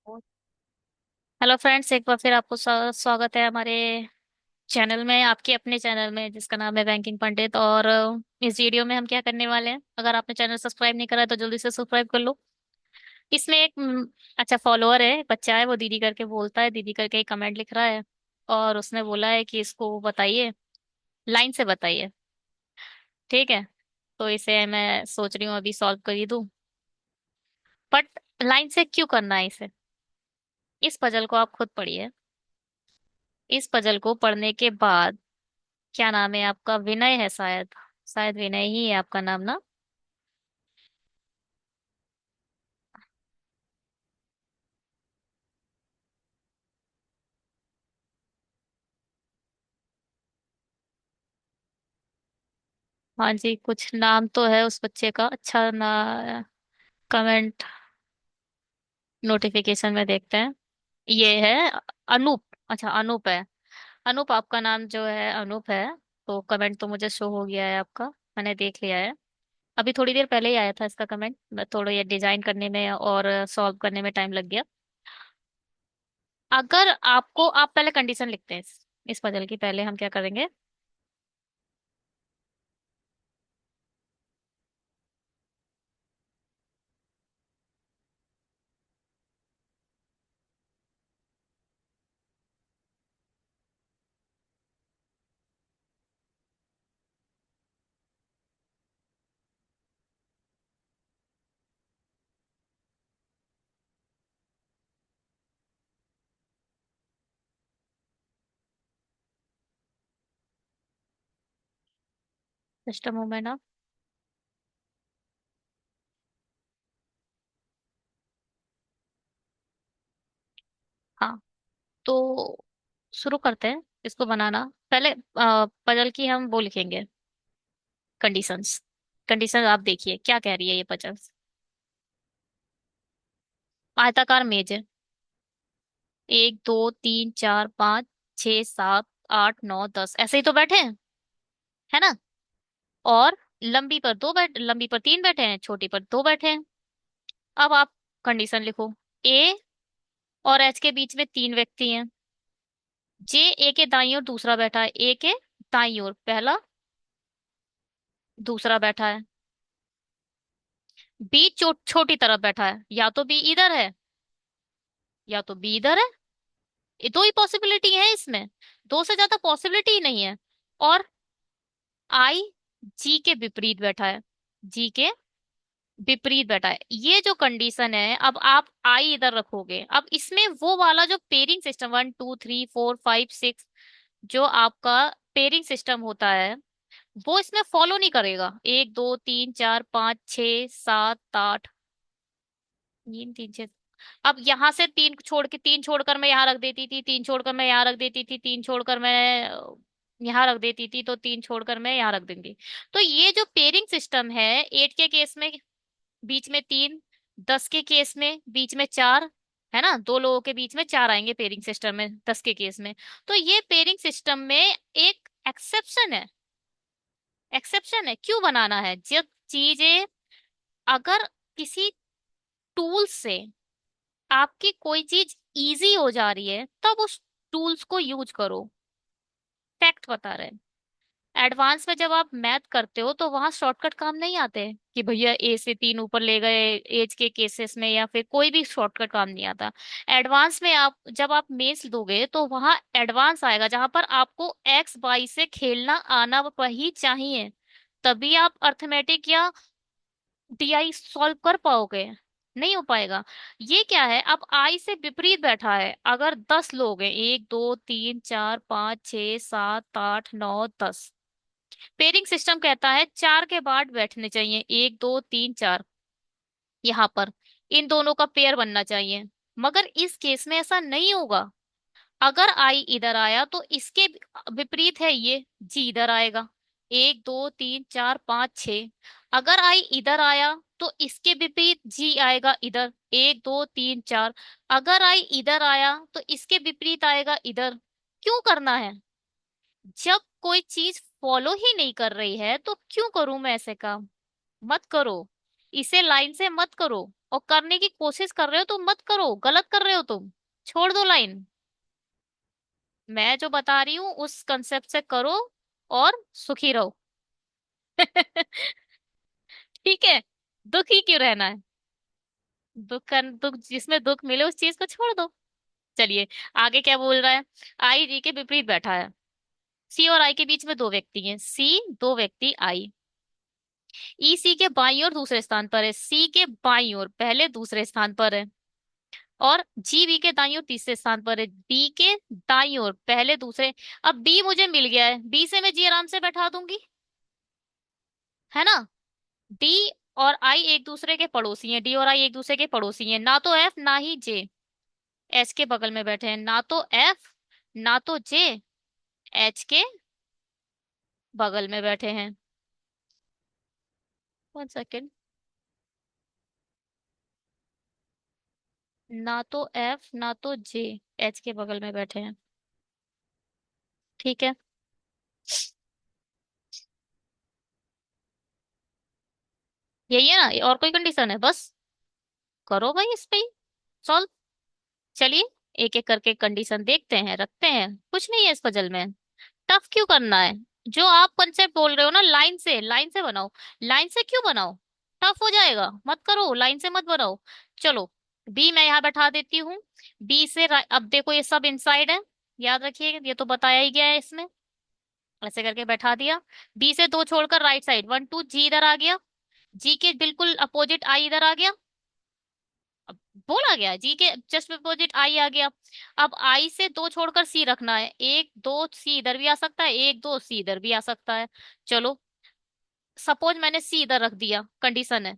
Hello friends, एक बार फिर आपको स्वागत है हमारे चैनल में, आपके अपने चैनल में जिसका नाम है बैंकिंग पंडित। और इस वीडियो में हम क्या करने वाले हैं, अगर आपने चैनल सब्सक्राइब नहीं करा है तो जल्दी से सब्सक्राइब कर लो। इसमें एक अच्छा फॉलोअर है, बच्चा है, वो दीदी करके बोलता है, दीदी करके एक कमेंट लिख रहा है। और उसने बोला है कि इसको बताइए, लाइन से बताइए। ठीक है, तो इसे मैं सोच रही हूँ अभी सॉल्व कर ही दूँ। बट लाइन से क्यों करना है इसे? इस पजल को आप खुद पढ़िए। इस पजल को पढ़ने के बाद, क्या नाम है आपका? विनय है शायद। शायद विनय ही है आपका नाम ना? हाँ जी, कुछ नाम तो है उस बच्चे का, अच्छा ना। कमेंट नोटिफिकेशन में देखते हैं। ये है अनूप। अच्छा, अनूप है। अनूप, आपका नाम जो है अनूप है। तो कमेंट तो मुझे शो हो गया है आपका, मैंने देख लिया है। अभी थोड़ी देर पहले ही आया था इसका कमेंट, मैं थोड़ा ये डिजाइन करने में और सॉल्व करने में टाइम लग गया। अगर आपको, आप पहले कंडीशन लिखते हैं इस पजल की, पहले हम क्या करेंगे। सिस्टम मूवमेंट ना। हाँ, तो शुरू करते हैं इसको बनाना। पहले पजल की हम वो लिखेंगे, कंडीशंस। कंडीशन आप देखिए क्या कह रही है ये पजल। आयताकार मेज है, 1 2 3 4 5 6 7 8 9 10, ऐसे ही तो बैठे हैं, है ना? और लंबी पर दो बैठ लंबी पर तीन बैठे हैं, छोटी पर दो बैठे हैं। अब आप कंडीशन लिखो। ए और एच के बीच में तीन व्यक्ति हैं। जे ए के दाईं ओर दूसरा बैठा है, ए के दाईं ओर पहला, दूसरा बैठा है। बी छोटी तरफ बैठा है, या तो बी इधर है या तो बी इधर है। ये दो ही पॉसिबिलिटी है इसमें, दो से ज्यादा पॉसिबिलिटी ही नहीं है। और आई जी के विपरीत बैठा है, जी के विपरीत बैठा है। ये जो कंडीशन है, अब आप आई इधर रखोगे, अब इसमें वो वाला जो पेयरिंग सिस्टम 1 2 3 4 5 6 जो आपका पेयरिंग सिस्टम होता है, वो इसमें फॉलो नहीं करेगा। 1 2 3 4 5 6 7 8, तीन तीन छह। अब यहाँ से तीन छोड़ के, तीन छोड़कर मैं यहाँ रख देती थी, तीन छोड़कर मैं यहाँ रख देती थी, तीन छोड़कर मैं यहाँ रख देती थी, तो तीन छोड़कर मैं यहाँ रख दूंगी। तो ये जो पेयरिंग सिस्टम है, 8 के केस में बीच में तीन, 10 के केस में बीच में चार, है ना? दो लोगों के बीच में चार आएंगे पेयरिंग सिस्टम में 10 के केस में। तो ये पेयरिंग सिस्टम में एक एक्सेप्शन है। एक्सेप्शन है, क्यों बनाना है? जब चीजें, अगर किसी टूल से आपकी कोई चीज इजी हो जा रही है, तब उस टूल्स को यूज करो। फैक्ट बता रहे हैं। एडवांस में जब आप मैथ करते हो तो वहां शॉर्टकट काम नहीं आते कि भैया ए से तीन ऊपर ले गए एज के केसेस में, या फिर कोई भी शॉर्टकट काम नहीं आता। एडवांस में आप जब आप मेंस दोगे तो वहां एडवांस आएगा, जहां पर आपको एक्स वाई से खेलना आना वही चाहिए, तभी आप अर्थमेटिक या डीआई सॉल्व कर पाओगे। नहीं हो पाएगा। ये क्या है, अब आई से विपरीत बैठा है। अगर 10 लोग हैं, 1 2 3 4 5 6 7 8 9 10, पेयरिंग सिस्टम कहता है चार के बाद बैठने चाहिए, 1 2 3 4, यहाँ पर इन दोनों का पेयर बनना चाहिए। मगर इस केस में ऐसा नहीं होगा। अगर आई इधर आया तो इसके विपरीत है ये, जी इधर आएगा। 1 2 3 4 5 6। अगर आई इधर आया तो इसके विपरीत जी आएगा इधर, 1 2 3 4। अगर आई इधर आया तो इसके विपरीत आएगा इधर। क्यों करना है? जब कोई चीज फॉलो ही नहीं कर रही है तो क्यों करूं मैं ऐसे काम? मत करो। इसे लाइन से मत करो, और करने की कोशिश कर रहे हो तो मत करो, गलत कर रहे हो तुम। छोड़ दो लाइन। मैं जो बता रही हूँ उस कंसेप्ट से करो और सुखी रहो। ठीक है। दुखी क्यों रहना है? दुख जिसमें दुख मिले उस चीज को छोड़ दो। चलिए, आगे क्या बोल रहा है। आई जी के विपरीत बैठा है। सी और आई के बीच में दो व्यक्ति हैं, सी दो व्यक्ति आई। ई सी के बाईं ओर दूसरे स्थान पर है, सी के बाईं ओर पहले दूसरे स्थान पर है, और जी बी के दाईं ओर तीसरे स्थान पर है, बी के दाईं ओर पहले दूसरे। अब बी मुझे मिल गया है, बी से मैं जी आराम से बैठा दूंगी, है ना। डी और आई एक दूसरे के पड़ोसी हैं, डी और आई एक दूसरे के पड़ोसी हैं, ना तो एफ ना ही जे एच के बगल में बैठे हैं, ना तो एफ ना तो जे एच के बगल में बैठे हैं। 1 सेकेंड। ना तो एफ ना तो जे एच के बगल में बैठे हैं। ठीक है। यही है ना, और कोई कंडीशन है? बस करो भाई इस पे ही सॉल्व। चलिए, एक एक करके कंडीशन देखते हैं, रखते हैं, कुछ नहीं है इस पजल में। टफ क्यों करना है? जो आप कंसेप्ट बोल रहे हो ना, लाइन से बनाओ। लाइन से क्यों बनाओ? टफ हो जाएगा, मत करो, लाइन से मत बनाओ। चलो, बी मैं यहाँ बैठा देती हूँ। बी से अब देखो ये सब इनसाइड है, याद रखिए, ये तो बताया ही गया है इसमें। ऐसे करके बैठा दिया। बी से दो छोड़कर राइट साइड 1 2, जी इधर आ गया। जी के बिल्कुल अपोजिट आई इधर आ गया। अब बोला गया जी के जस्ट अपोजिट आई आ गया। अब आई से दो छोड़कर सी रखना है, 1 2 सी इधर भी आ सकता है, 1 2 सी इधर भी आ सकता है। चलो, सपोज मैंने सी इधर रख दिया, कंडीशन है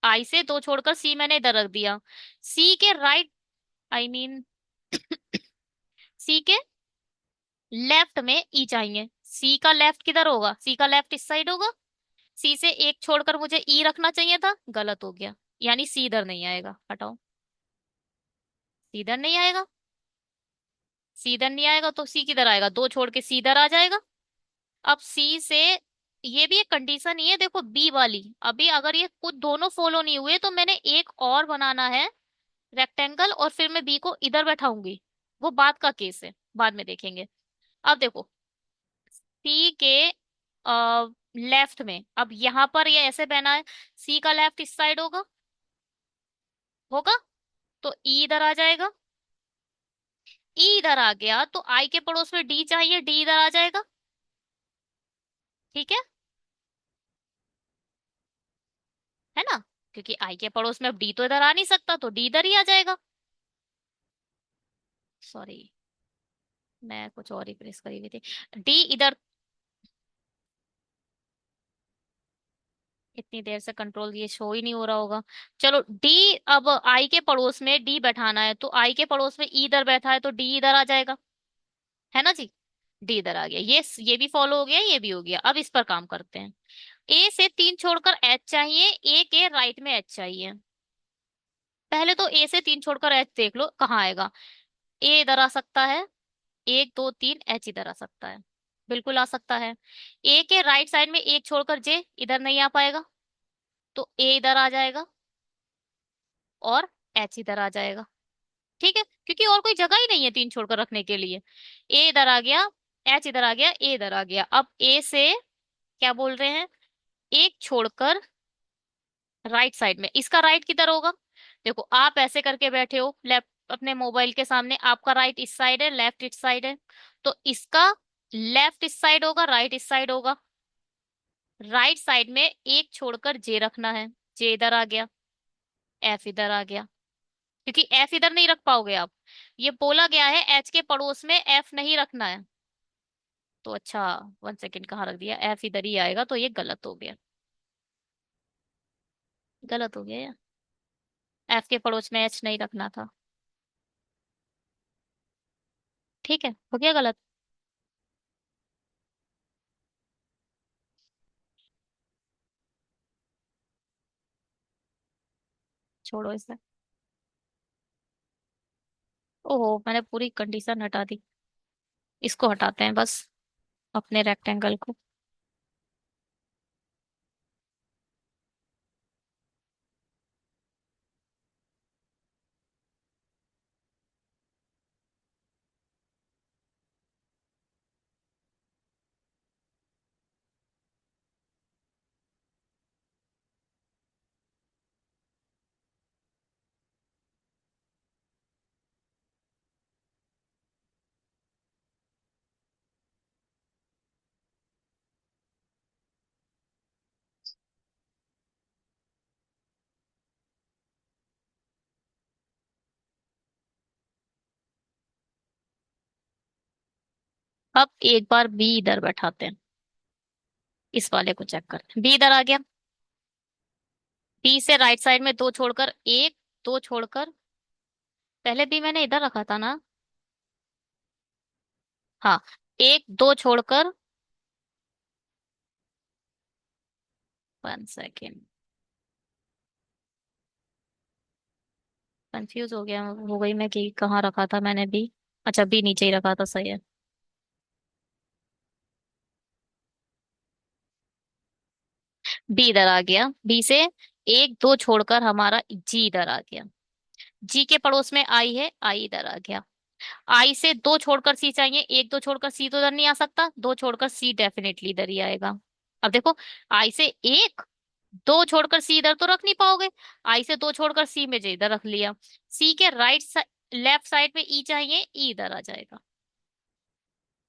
आई से दो छोड़कर सी मैंने इधर रख दिया। सी के राइट, आई मीन सी के लेफ्ट में ई चाहिए। सी का लेफ्ट किधर होगा? सी का लेफ्ट इस साइड होगा। सी से एक छोड़कर मुझे ई रखना चाहिए था, गलत हो गया, यानी सी इधर नहीं आएगा, हटाओ। सी इधर नहीं आएगा, सी इधर नहीं आएगा तो सी किधर आएगा? दो छोड़ के सी इधर आ जाएगा। अब सी से, ये भी एक कंडीशन ही है देखो, बी वाली, अभी अगर ये कुछ दोनों फॉलो नहीं हुए तो मैंने एक और बनाना है रेक्टेंगल, और फिर मैं बी को इधर बैठाऊंगी। वो बात का केस है, बाद में देखेंगे। अब देखो, सी के लेफ्ट में, अब यहाँ पर ये ऐसे बना है, सी का लेफ्ट इस साइड होगा, होगा, तो ई इधर आ जाएगा। ई इधर आ गया तो आई के पड़ोस में डी चाहिए, डी इधर आ जाएगा। ठीक है। है ना, क्योंकि आई के पड़ोस में अब डी तो इधर आ नहीं सकता, तो डी इधर ही आ जाएगा। सॉरी, मैं कुछ और ही प्रेस करी हुई थी। डी इधर, इतनी देर से कंट्रोल ये शो ही नहीं हो रहा होगा। चलो, डी अब आई के पड़ोस में डी बैठाना है, तो आई के पड़ोस में ई इधर बैठा है तो डी इधर आ जाएगा, है ना जी। डी इधर आ गया, ये भी फॉलो हो गया, ये भी हो गया। अब इस पर काम करते हैं। ए से तीन छोड़कर एच चाहिए, ए के राइट में एच चाहिए। पहले तो ए से तीन छोड़कर एच देख लो कहाँ आएगा। ए इधर आ सकता है, 1 2 3 एच इधर आ सकता है, बिल्कुल आ सकता है। ए के राइट साइड में एक छोड़कर जे इधर नहीं आ पाएगा, तो ए इधर आ जाएगा और एच इधर आ जाएगा। ठीक है, क्योंकि और कोई जगह ही नहीं है तीन छोड़कर रखने के लिए। ए इधर आ गया, एच इधर आ गया, ए इधर आ गया। अब ए से क्या बोल रहे हैं, एक छोड़कर राइट साइड में, इसका राइट किधर होगा? देखो, आप ऐसे करके बैठे हो लेफ्ट अपने मोबाइल के सामने, आपका राइट इस साइड है, लेफ्ट इस साइड है, तो इसका लेफ्ट इस साइड होगा, राइट इस साइड होगा। राइट साइड में एक छोड़कर जे रखना है, जे इधर आ गया, एफ इधर आ गया, क्योंकि एफ इधर नहीं रख पाओगे आप, ये बोला गया है एच के पड़ोस में एफ नहीं रखना है। तो अच्छा, 1 सेकेंड, कहाँ रख दिया? एफ इधर ही आएगा, तो ये गलत हो गया, गलत हो गया यार। एफ के पड़ोस में एच नहीं रखना था। ठीक है, हो गया गलत। छोड़ो इसे। ओहो, मैंने पूरी कंडीशन हटा दी। इसको हटाते हैं बस, अपने रेक्टेंगल को। अब एक बार बी इधर बैठाते हैं, इस वाले को चेक करते हैं। बी इधर आ गया। बी से राइट साइड में दो छोड़कर एक, दो छोड़कर, पहले बी मैंने इधर रखा था ना। हाँ, एक दो छोड़कर, 1 सेकेंड, कंफ्यूज हो गई मैं कि कहाँ रखा था मैंने बी। अच्छा, बी नीचे ही रखा था, सही है। बी इधर आ गया। बी से एक दो छोड़कर हमारा जी इधर आ गया। जी के पड़ोस में आई है, आई इधर आ गया। आई से दो छोड़कर सी चाहिए, एक दो छोड़कर सी तो इधर नहीं आ सकता, दो छोड़कर सी डेफिनेटली इधर ही आएगा। अब देखो, आई से एक, दो छोड़कर सी इधर तो रख नहीं पाओगे। आई से दो छोड़कर सी में जे इधर रख लिया। सी के लेफ्ट साइड में ई चाहिए, ई इधर आ जाएगा।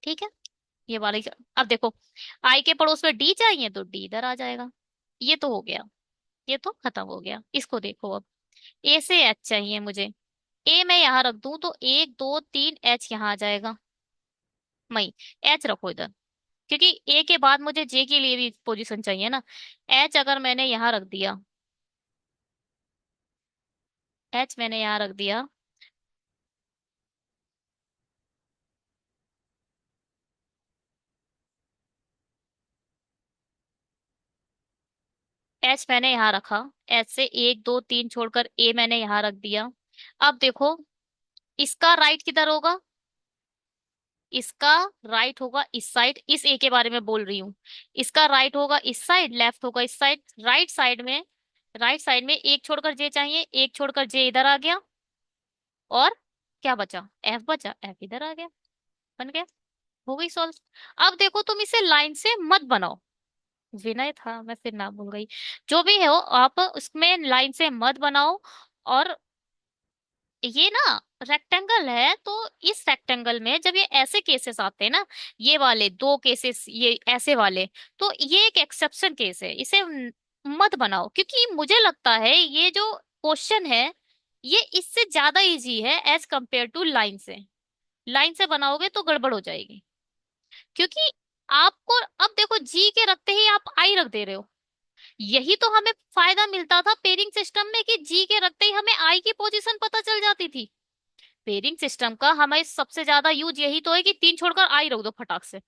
ठीक है, ये वाला अब देखो, आई के पड़ोस में डी चाहिए तो डी इधर आ जाएगा। ये तो हो गया, ये तो खत्म हो गया। इसको देखो अब, ए से एच चाहिए मुझे। ए मैं यहां रख दूं तो एक दो तीन एच यहां आ जाएगा। मई, एच रखो इधर, क्योंकि ए के बाद मुझे जे के लिए भी पोजीशन चाहिए ना। एच अगर मैंने यहां रख दिया, एच मैंने यहां रख दिया, एच मैंने यहाँ रखा, एच से एक दो तीन छोड़कर ए मैंने यहाँ रख दिया। अब देखो, इसका राइट किधर होगा? इसका राइट होगा इस साइड, इस ए के बारे में बोल रही हूँ। इसका राइट होगा इस साइड, लेफ्ट होगा इस साइड। राइट साइड में, राइट साइड में एक छोड़कर जे चाहिए, एक छोड़कर जे इधर आ गया। और क्या बचा? एफ बचा, एफ इधर आ गया। बन गया, हो गई सॉल्व। अब देखो, तुम इसे लाइन से मत बनाओ। विनय था, मैं फिर नाम भूल गई। जो भी हो, आप उसमें लाइन से मत बनाओ। और ये ना रेक्टेंगल है, तो इस रेक्टेंगल में जब ये ऐसे केसेस आते हैं ना, ये वाले दो केसेस, ये ऐसे वाले, तो ये एक एक्सेप्शन केस है, इसे मत बनाओ। क्योंकि मुझे लगता है ये जो क्वेश्चन है, ये इससे ज्यादा इजी है एज कंपेयर टू लाइन से। लाइन से बनाओगे तो गड़बड़ हो जाएगी। क्योंकि आपको, अब देखो, जी के रखते ही आप आई रख दे रहे हो। यही तो हमें फायदा मिलता था पेयरिंग सिस्टम में, कि जी के रखते ही हमें आई की पोजीशन पता चल जाती थी। पेयरिंग सिस्टम का हमें सबसे ज्यादा यूज यही तो है कि तीन छोड़कर आई रख दो फटाक से।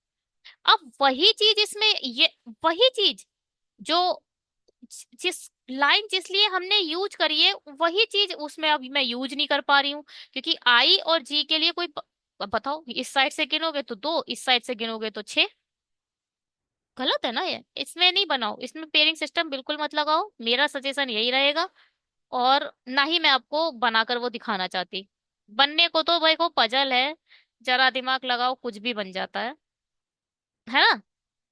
अब वही चीज इसमें, ये वही चीज जो जिस लाइन जिस लिए हमने यूज करी है, वही चीज उसमें अब मैं यूज नहीं कर पा रही हूँ। क्योंकि आई और जी के लिए कोई अब बताओ, इस साइड से गिनोगे तो दो, इस साइड से गिनोगे तो छह। गलत है ना ये, इसमें नहीं बनाओ, इसमें पेयरिंग सिस्टम बिल्कुल मत लगाओ, मेरा सजेशन यही रहेगा। और ना ही मैं आपको बनाकर वो दिखाना चाहती। बनने को तो भाई को पजल है, जरा दिमाग लगाओ कुछ भी बन जाता है ना।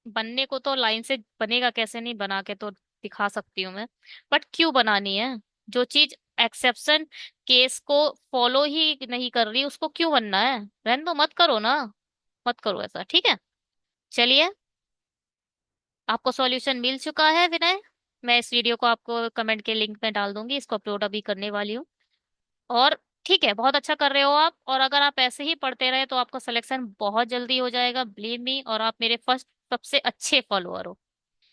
बनने को तो लाइन से बनेगा, कैसे नहीं, बना के तो दिखा सकती हूँ मैं। बट क्यों बनानी है? जो चीज एक्सेप्शन केस को फॉलो ही नहीं कर रही, उसको क्यों बनना है? रहने दो, मत करो ना, मत करो ऐसा, ठीक है। चलिए, आपको सॉल्यूशन मिल चुका है विनय। मैं इस वीडियो को आपको कमेंट के लिंक में डाल दूंगी, इसको अपलोड अभी करने वाली हूँ। और ठीक है, बहुत अच्छा कर रहे हो आप। और अगर आप ऐसे ही पढ़ते रहे तो आपका सिलेक्शन बहुत जल्दी हो जाएगा, बिलीव मी। और आप मेरे फर्स्ट सबसे अच्छे फॉलोअर हो।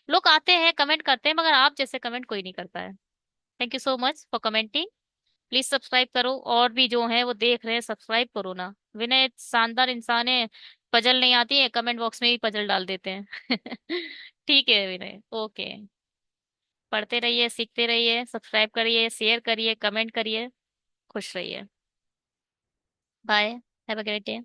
लोग आते हैं, कमेंट करते हैं, मगर आप जैसे कमेंट कोई नहीं करता है। Thank you so much for commenting. Please subscribe करो, और भी जो है वो देख रहे हैं, सब्सक्राइब करो ना। विनय शानदार इंसान है, पजल नहीं आती है, कमेंट बॉक्स में ही पजल डाल देते हैं। ठीक है विनय, ओके। पढ़ते रहिए, सीखते रहिए, सब्सक्राइब करिए, शेयर करिए, कमेंट करिए। खुश रहिए। Bye. Have a great day.